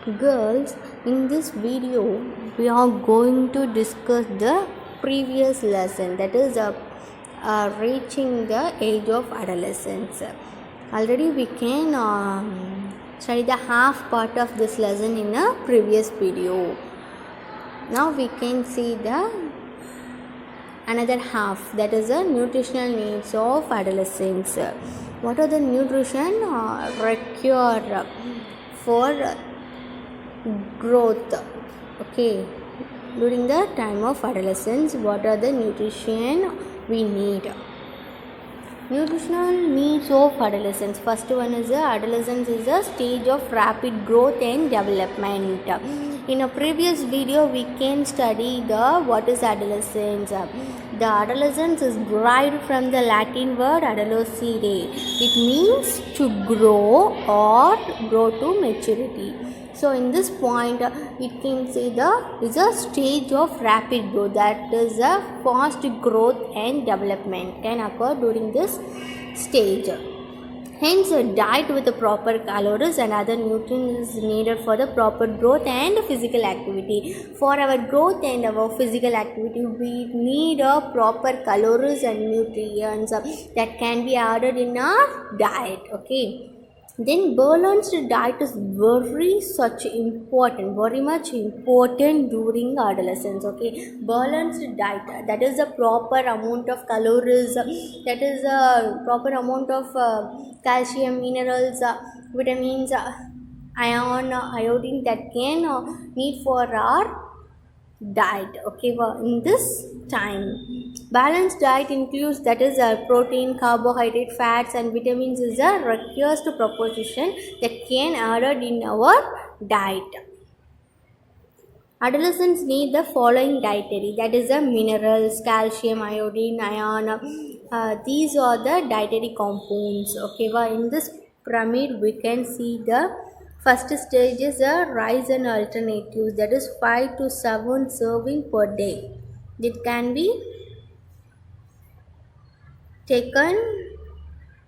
Girls, in this video we are going to discuss the previous lesson, that is reaching the age of adolescence. Already we can study the half part of this lesson in a previous video. Now we can see the another half, that is the nutritional needs of adolescents. What are the nutrition required for growth? Okay, during the time of adolescence, what are the nutrition we need? Nutritional needs of adolescence. First one is adolescence is a stage of rapid growth and development. In a previous video we can study the what is adolescence. The adolescence is derived from the Latin word adolescere. It means to grow or grow to maturity. So in this point it can say is a stage of rapid growth, that is a fast growth and development can occur during this stage. Hence a diet with the proper calories and other nutrients is needed for the proper growth and physical activity. For our growth and our physical activity we need a proper calories and nutrients that can be added in our diet. Okay, then balanced diet is very much important during adolescence. Okay, balanced diet, that is a proper amount of calories, that is a proper amount of calcium, minerals, vitamins, iron, iodine that can need for our diet. Okay, in this time balanced diet includes, that is protein, carbohydrate, fats and vitamins is a requisite proposition that can added in our diet. Adolescents need the following dietary, that is minerals, calcium, iodine, iron. These are the dietary compounds. Okay, in this pyramid we can see the first stage is rice and alternatives, that is 5 to 7 serving per day. It can be taken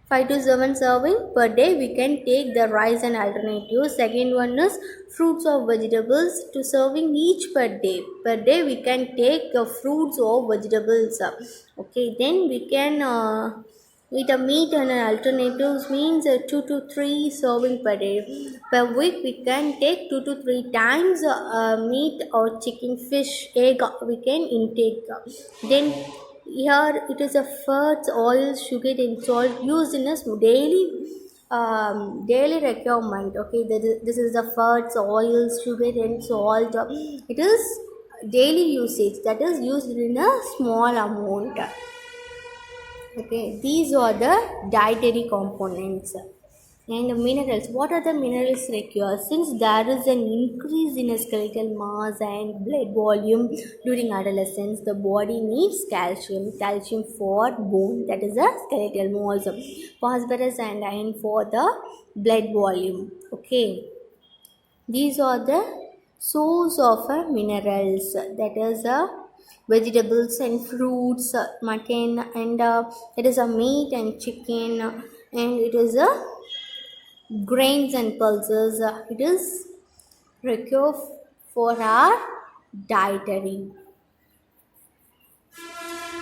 5 to 7 serving per day. We can take the rice and alternatives. Second one is fruits or vegetables, to serving each per day. Per day we can take fruits or vegetables. Okay, then we can eat a meat and alternatives means 2 to 3 serving per day. Per week we can take 2 to 3 times meat or chicken, fish, egg we can intake. Then here it is a fats, oil, sugar and salt used in a daily requirement. Okay, this is the fats, oil, sugar and salt. It is daily usage, that is used in a small amount. Okay, these are the dietary components. And minerals, what are the minerals required? Since there is an increase in skeletal mass and blood volume during adolescence, the body needs calcium for bone, that is a skeletal mass, phosphorus and iron for the blood volume. Okay, these are the source of minerals, that is vegetables and fruits, mutton and it is a meat and chicken, and it is a grains and pulses. It is required for our dietary.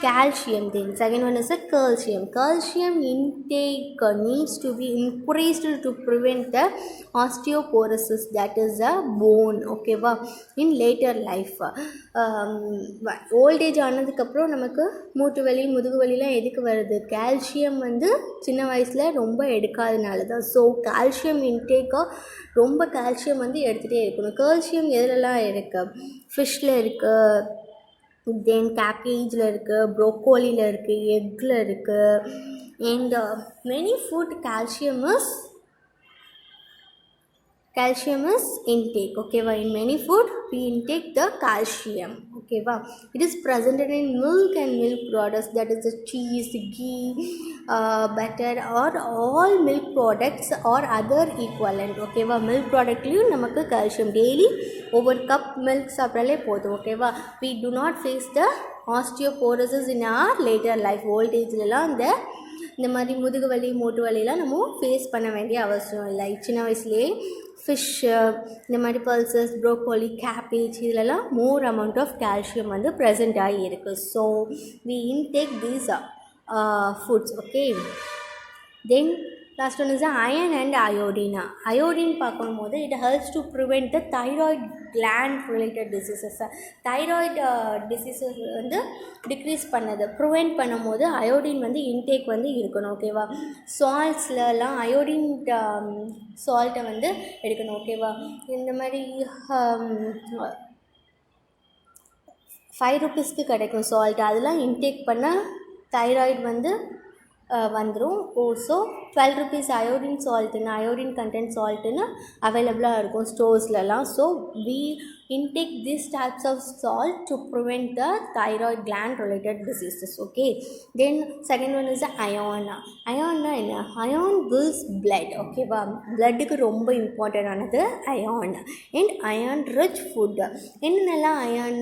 Calcium, then second one is a calcium intake needs to be increased to prevent the osteoporosis, that is a bone. Okay, in later life. Old age ஆனதுக்கப்புறம் நமக்கு மூட்டு வலி, முதுகு வலிலாம் எதுக்கு வருது? Calcium சின்ன வயசில் ரொம்ப எடுக்காதனால தான். ஸோ கால்சியம் இன்டேக்காக ரொம்ப கால்சியம் எடுத்துகிட்டே இருக்கணும். கால்சியம் எதுலலாம் இருக்குது? ஃபிஷ்ஷில் இருக்குது, தென் கேபேஜில் இருக்குது, ப்ரோக்கோலியில் இருக்குது, எக்கில் இருக்குது, and many food calcium is intake. Okay, in many food we intake the calcium. Okay, it is present in milk and milk products, that is the cheese, ghee, butter or all milk products or other equivalent. Okay, milk product namakku calcium daily over cup milk சாப்பிட்டாலே போதும். Okay, we do not face the osteoporosis in our later life. Old age la இந்த மாதிரி முதுகு வலி மூட்டு வலிலாம் நம்ம face பண்ண வேண்டிய அவசியம் இல்லை. சின்ன வயசுலேயே ஃபிஷ்ஷு, இந்த மாதிரி பல்சஸ், ப்ரோக்கோலி, கேபேஜ் இதிலெல்லாம் மோர் அமௌண்ட் ஆஃப் கால்சியம் வந்து ப்ரெசென்ட் ஆகி இருக்குது. So we intake these foods. Okay, then last one is the iron and iodine. Iodine பார்க்கும்போது it helps to prevent the thyroid gland related diseases. thyroid diseases வந்து degrees பண்ணது prevent பண்ணும்போது iodine வந்து intake வந்து இருக்கணும். ஓகேவா, சால்ட்ஸ்லலாம் அயோடின் சால்ட்டை வந்து எடுக்கணும். ஓகேவா, இந்த மாதிரி 5 rupeesக்கு கிடைக்கும் சால்ட், அதெல்லாம் இன்டேக் பண்ணால் தைராய்டு வந்து வந்துடும். ஸோ 12 rupees அயோடின் சால்ட்டுன்னு, அயோடின் கண்டென்ட் சால்ட்டுன்னு அவைலபிளாக இருக்கும் ஸ்டோர்ஸ்லலாம். So we intake these types of salt to prevent the thyroid gland related diseases. Okay, then second one is the iron. iron na enna, iron builds blood. Okay va, blood ku romba important anadhu iron. And iron rich food, ennala iron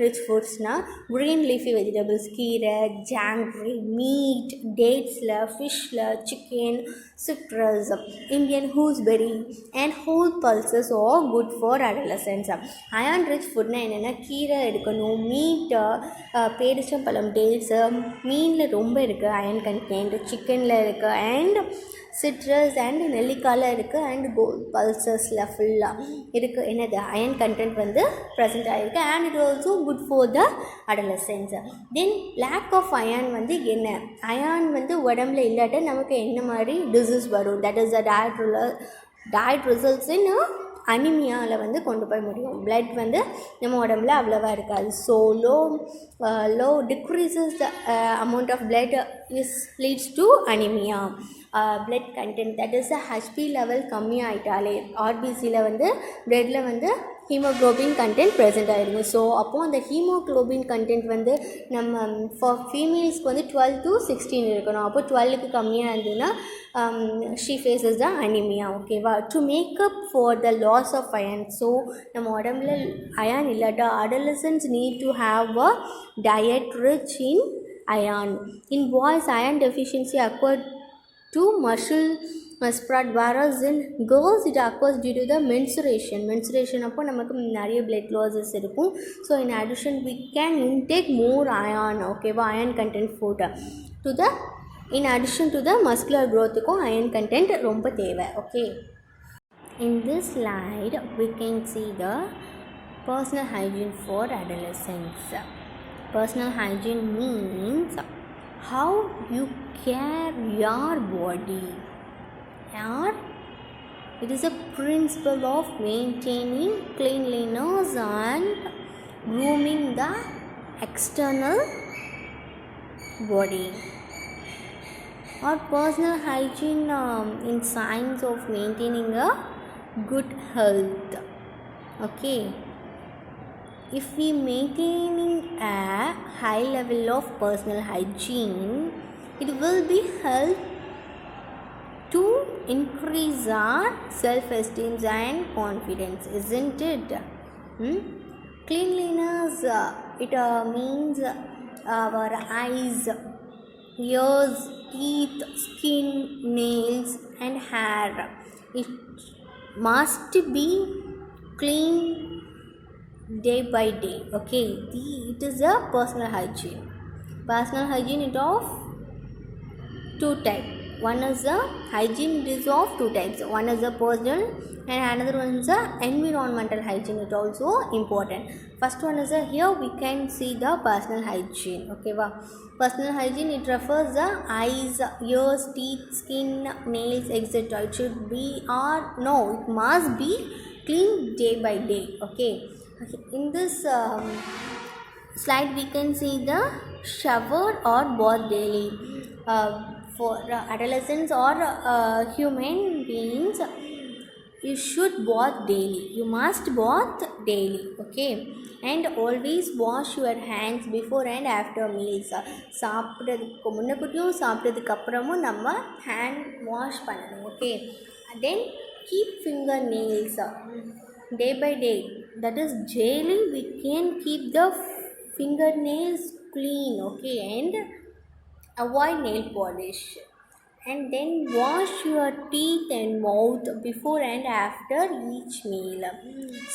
rich foods na green leafy vegetables, keera, janggery, meat, dates la, fish la, chicken, citrus, Indian gooseberry and whole pulses are good for adolescents. Iron rich ஃபுட்னா என்னென்னா கீரை எடுக்கணும், மீட்டு, பேரிச்சம்பழம், dates, மீனில் ரொம்ப இருக்குது iron content, சிக்கனில் இருக்குது, அண்ட் சிட்ரஸ் அண்ட் நெல்லிக்காயில் இருக்குது, அண்ட் பல்சஸில் ஃபுல்லாக இருக்குது என்னது அயர்ன் கண்டென்ட் வந்து ப்ரெசென்ட் ஆகிருக்கு. And it also good for the adolescents. Then lack of iron வந்து என்ன, அயர்ன் வந்து உடம்புல இல்லாட்ட நமக்கு என்ன மாதிரி டிசீஸ் வரும், that is the diet results in அனிமியாவில் வந்து கொண்டு போய் முடியும். பிளட் வந்து நம்ம உடம்புல அவ்வளோவா இருக்காது. So low decreases the amount of blood is leads to anaemia. Blood content that is HB level கம்மி ஆகிட்டாலே ஆர்பிசியில் வந்து பிளட்டில் வந்து ஹீமோக்ளோபின் கண்டென்ட் ப்ரெசென்ட் ஆகிருங்க. ஸோ அப்போது அந்த ஹீமோக்ளோபின் கண்டென்ட் வந்து நம்ம ஃபார் ஃபீமேல்ஸ்க்கு வந்து 12 to 16 இருக்கணும். அப்போ 12க்கு கம்மியாக இருந்ததுன்னா ஷீ ஃபேஸஸ் த அனிமியா. ஓகேவா, to make up for the loss of iron. So நம்ம உடம்புல அயன் இல்லாட்டா adolescents need to have a diet rich in iron. In boys, iron deficiency occurred to muscle spread, whereas in girls it occurs due to the menstruation அப்போ நமக்கு நிறைய blood losses இருக்கும். So in addition we can intake more iron. ஓகேவா, iron content food to the in addition to the muscular growthக்கும் iron content ரொம்ப தேவை. Okay, in this slide we can see the personal hygiene for adolescents. Personal hygiene means how you care your body, or it is a principle of maintaining cleanliness and grooming the external body. Or personal hygiene in signs of maintaining a good health. Okay, if we maintaining a high level of personal hygiene, it will be help to increase our self-esteem and confidence, isn't it? Cleanliness, it means our eyes, ears, teeth, skin, nails and hair. It must be clean day by day. Okay, it is a personal hygiene. Personal hygiene is of two types. One is the hygiene, it is of two types. One is the personal and another one is the environmental hygiene. It also important. First one is here we can see the personal hygiene. Okay, personal hygiene, it refers the eyes, ears, teeth, skin, nails, etc. It should be or no, it must be clean day by day. Okay, in this slide we can see the shower or bath daily. For adolescents or human beings, you should bath daily. You must bath daily. Okay, and always wash your hands before and after meals. சாப்பிட்றதுக்கு முன்னக்கூட்டியும் சாப்பிட்றதுக்கு அப்புறமும் நம்ம hand wash பண்ணணும். Okay, then keep finger nails day by day, that is daily we can keep the fingernails clean. Okay, and avoid nail polish. and then wash your teeth and mouth before and after each meal.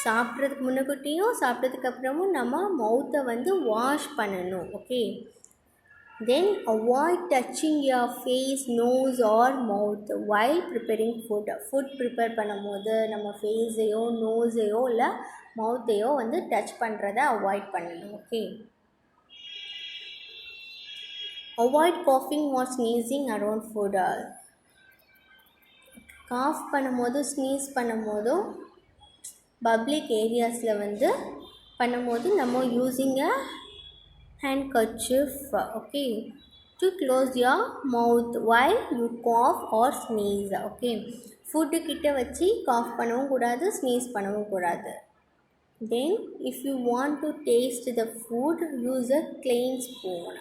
சாப்பிட்றதுக்கு முன்னக்கூட்டியும் சாப்பிட்றதுக்கு அப்புறமும் நம்ம மவுத்தை வந்து wash பண்ணணும். Okay. Then avoid touching your face, nose or mouth while preparing food. Food prepare பண்ணும்போது நம்ம ஃபேஸையோ நோஸையோ இல்லை மவுத்தையோ வந்து டச் பண்ணுறதை அவாய்ட் பண்ணணும். Okay. Avoid coughing or sneezing around food. Cough பண்ணும்போது ஸ்னீஸ் பண்ணும்போதும் பப்ளிக் ஏரியாஸில் வந்து பண்ணும்போது நம்ம using a handkerchief, okay, to close your mouth while you cough or sneeze. Okay, food கிட்ட வச்சு காஃப் பண்ணவும் கூடாது, ஸ்னீஸ் பண்ணவும் கூடாது. Then if you want to taste the food, use a clean spoon.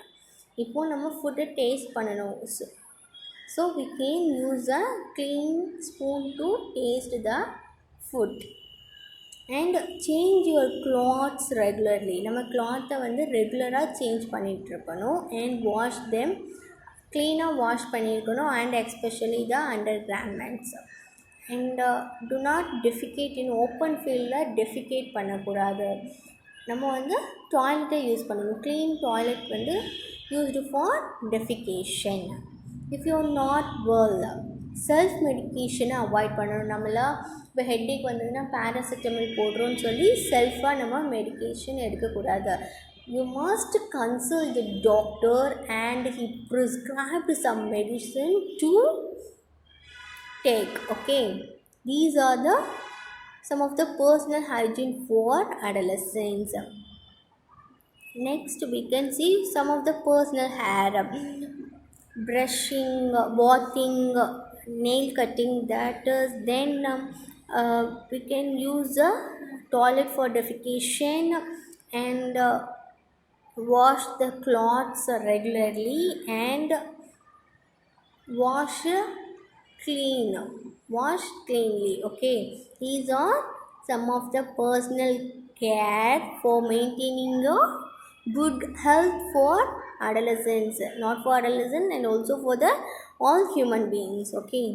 இப்போது நம்ம ஃபுட்டை டேஸ்ட் பண்ணணும். So we can use a clean spoon to taste the food. And change your clothes regularly. நம்ம கிளாத்தை வந்து ரெகுலராக சேஞ்ச் பண்ணிகிட்ருக்கணும். அண்ட் வாஷ் தெம், க்ளீனாக வாஷ் பண்ணியிருக்கணும். And especially the undergarments. And do not defecate in open ஃபீல்டில் defecate பண்ணக்கூடாது. நம்ம வந்து டாய்லெட்டை யூஸ் பண்ணணும். க்ளீன் டாய்லெட் வந்து used for defecation. If you are not well, self மெடிக்கேஷனை அவாய்ட் பண்ணணும். நம்மளாம் இப்போ ஹெட்டேக் வந்ததுன்னா பேராசிட்டமல் போடுறோன்னு சொல்லி செல்ஃபாக நம்ம மெடிக்கேஷன் எடுக்கக்கூடாது. You must consult the doctor and he prescribed some medicine to take. Okay, these are the some of the personal hygiene for adolescents. Next we can see some of the personal hair, brushing, bathing, nail cutting, that is. Then we can use a toilet for defecation and wash the clothes regularly and wash cleanly. Okay, these are some of the personal care for maintaining a good health for adolescents, not for adolescents and also for the all human beings. Okay.